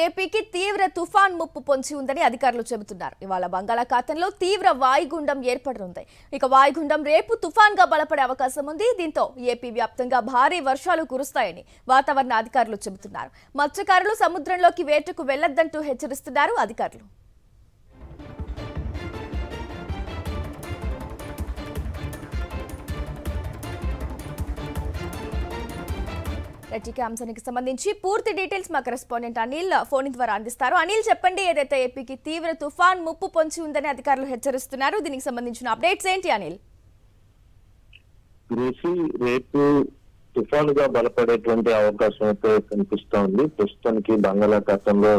ఏపీకి తీవ్ర తుఫాన్ ముప్పు పొంచి ఉందని అధికారులు చెబుతున్నారు. ఇవాళ బంగాళాఖాతంలో తీవ్ర వాయుగుండం ఏర్పడనుంది. ఇక వాయుగుండం రేపు తుఫాన్గా బలపడే అవకాశం ఉంది. దీంతో ఏపీ వ్యాప్తంగా భారీ వర్షాలు కురుస్తాయని వాతావరణ అధికారులు చెబుతున్నారు. మత్స్యకారులు సముద్రంలోకి వేటకు వెళ్లొద్దంటూ హెచ్చరిస్తున్నారు అధికారులు. అంశానికి సంబంధించి పూర్తి డీటెయిల్స్ మా కరెస్పాండెంట్ అనిల్ ఫోన్ ద్వారా అందిస్తారు. అనిల్, చెప్పండి, ఏదైతే ఏపీకి తీవ్ర తుఫాన్ ముప్పు పొంచి ఉందని అధికారులు హెచ్చరిస్తున్నారు, దీనికి సంబంధించిన అప్డేట్స్ ఏంటి అనిల్? రేపు తుఫాన్ గా బలపడేటువంటి అవకాశం అయితే కనిపిస్తోంది. ప్రస్తుతానికి బంగాళాఖాతంలో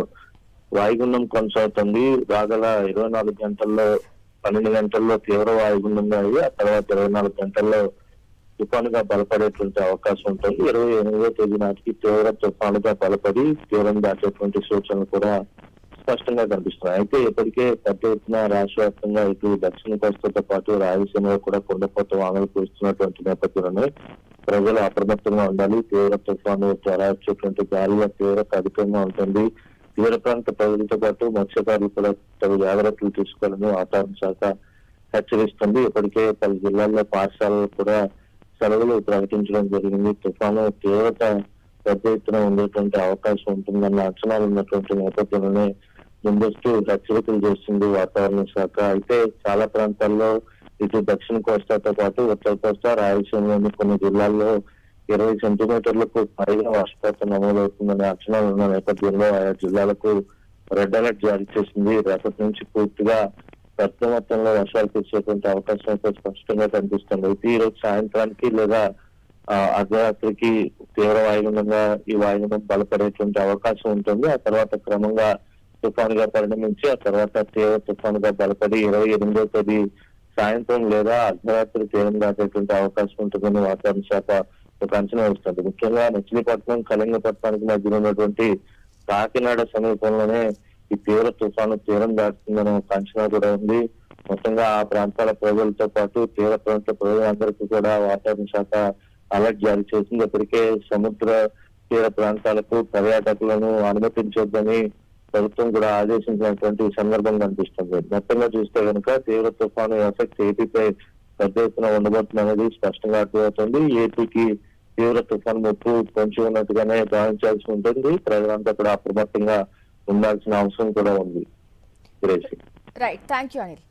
వాయుగుండం కొనసాగుతుంది. రాగల 24 గంటల్లో 12 గంటల్లో తీవ్ర వాయుగుండంగా అయ్యి ఆ తర్వాత 24 గంటల్లో తుఫానుగా బలపడేటువంటి అవకాశం ఉంటుంది. 28వ తేదీ నాటికి తీవ్ర తుఫానుగా బలపడి తీవ్రం దాటేటువంటి సూచనలు కూడా స్పష్టంగా కనిపిస్తున్నాయి. అయితే ఇప్పటికే పెద్ద ఎత్తున రాష్ట్ర వ్యాప్తంగా ఇటు దక్షిణ కోస్తాతో పాటు రాయలసీమలో కూడా కుండపోత వానలు కురుస్తున్నటువంటి నేపథ్యంలోనే ప్రజలు అప్రమత్తంగా ఉండాలి. తీవ్ర తుఫాను వచ్చేటువంటి గాలిలో తీవ్రత అధికంగా ఉంటుంది. తీవ్ర ప్రాంత ప్రజలతో పాటు మత్స్యకారులు కూడా తగు జాగ్రత్తలు తీసుకోవాలని వాతావరణ శాఖ హెచ్చరిస్తుంది. ఇప్పటికే పలు జిల్లాల్లో పాఠశాలలు కూడా సెలవులు ప్రకటించడం జరిగింది. తుఫాను తీవ్రత పెద్ద ఎత్తున ఉండేటువంటి అవకాశం ఉంటుందన్న అంచనాలు ఉన్నటువంటి నేపథ్యంలోనే ముందస్తు హెచ్చరికలు చేస్తుంది వాతావరణ శాఖ. అయితే చాలా ప్రాంతాల్లో ఇటు దక్షిణ కోస్తాతో పాటు ఉత్తర కోస్తా రాయలసీమలోని కొన్ని జిల్లాల్లో 20 సెంటీమీటర్లకు పైగా వర్షపాతం నమోదవుతుందనే అంచనాలు ఉన్న నేపథ్యంలో ఆయా జిల్లాలకు రెడ్ అలర్ట్ జారీ చేసింది. రేపటి నుంచి పూర్తిగా పెద్ద మొత్తంలో వర్షాలు కురిసేటువంటి అవకాశం అయితే స్పష్టంగా కనిపిస్తుంది. అయితే ఈ రోజు సాయంత్రానికి లేదా అర్ధరాత్రికి తీవ్ర వాయుగుండంగా ఈ వాయుగుండం బలపడేటువంటి అవకాశం ఉంటుంది. ఆ తర్వాత క్రమంగా తుఫానుగా పరిణమించి ఆ తర్వాత తీవ్ర తుఫానుగా బలపడి 28వ తేదీ సాయంత్రం లేదా అర్ధరాత్రి తీరం దాటేటువంటి అవకాశం ఉంటుందని వాతావరణ శాఖ ఒక అంచనా వేస్తుంది. ముఖ్యంగా మచిలీపట్నం కళింగపట్నానికి మధ్యలో ఉన్నటువంటి కాకినాడ సమీపంలోనే ఈ తీవ్ర తుఫాను తీరం దాటుతుందనే ఒక అంచనా కూడా ఉంది. మొత్తంగా ఆ ప్రాంతాల ప్రజలతో పాటు తీవ్ర ప్రాంత ప్రజలందరికీ కూడా వాతావరణ శాఖ అలర్ట్ జారీ చేసింది. ఇప్పటికే సముద్ర తీర ప్రాంతాలకు పర్యాటకులను అనుమతించొద్దని ప్రభుత్వం కూడా ఆదేశించినటువంటి సందర్భం కనిపిస్తుంది. మొత్తంగా చూస్తే కనుక తీవ్ర తుఫాను ఎఫెక్ట్ ఏపీపై పెద్ద ఎత్తున ఉండబోతుంది అనేది స్పష్టంగా అర్థమవుతుంది. ఏపీకి తీవ్ర తుఫాను ముప్పు పొంచి ఉన్నట్టుగానే భావించాల్సి ఉంటుంది. ప్రజలంతా కూడా అప్రమత్తంగా ఉండాల్సిన అవసరం కూడా ఉంది. Right, thank you Anil.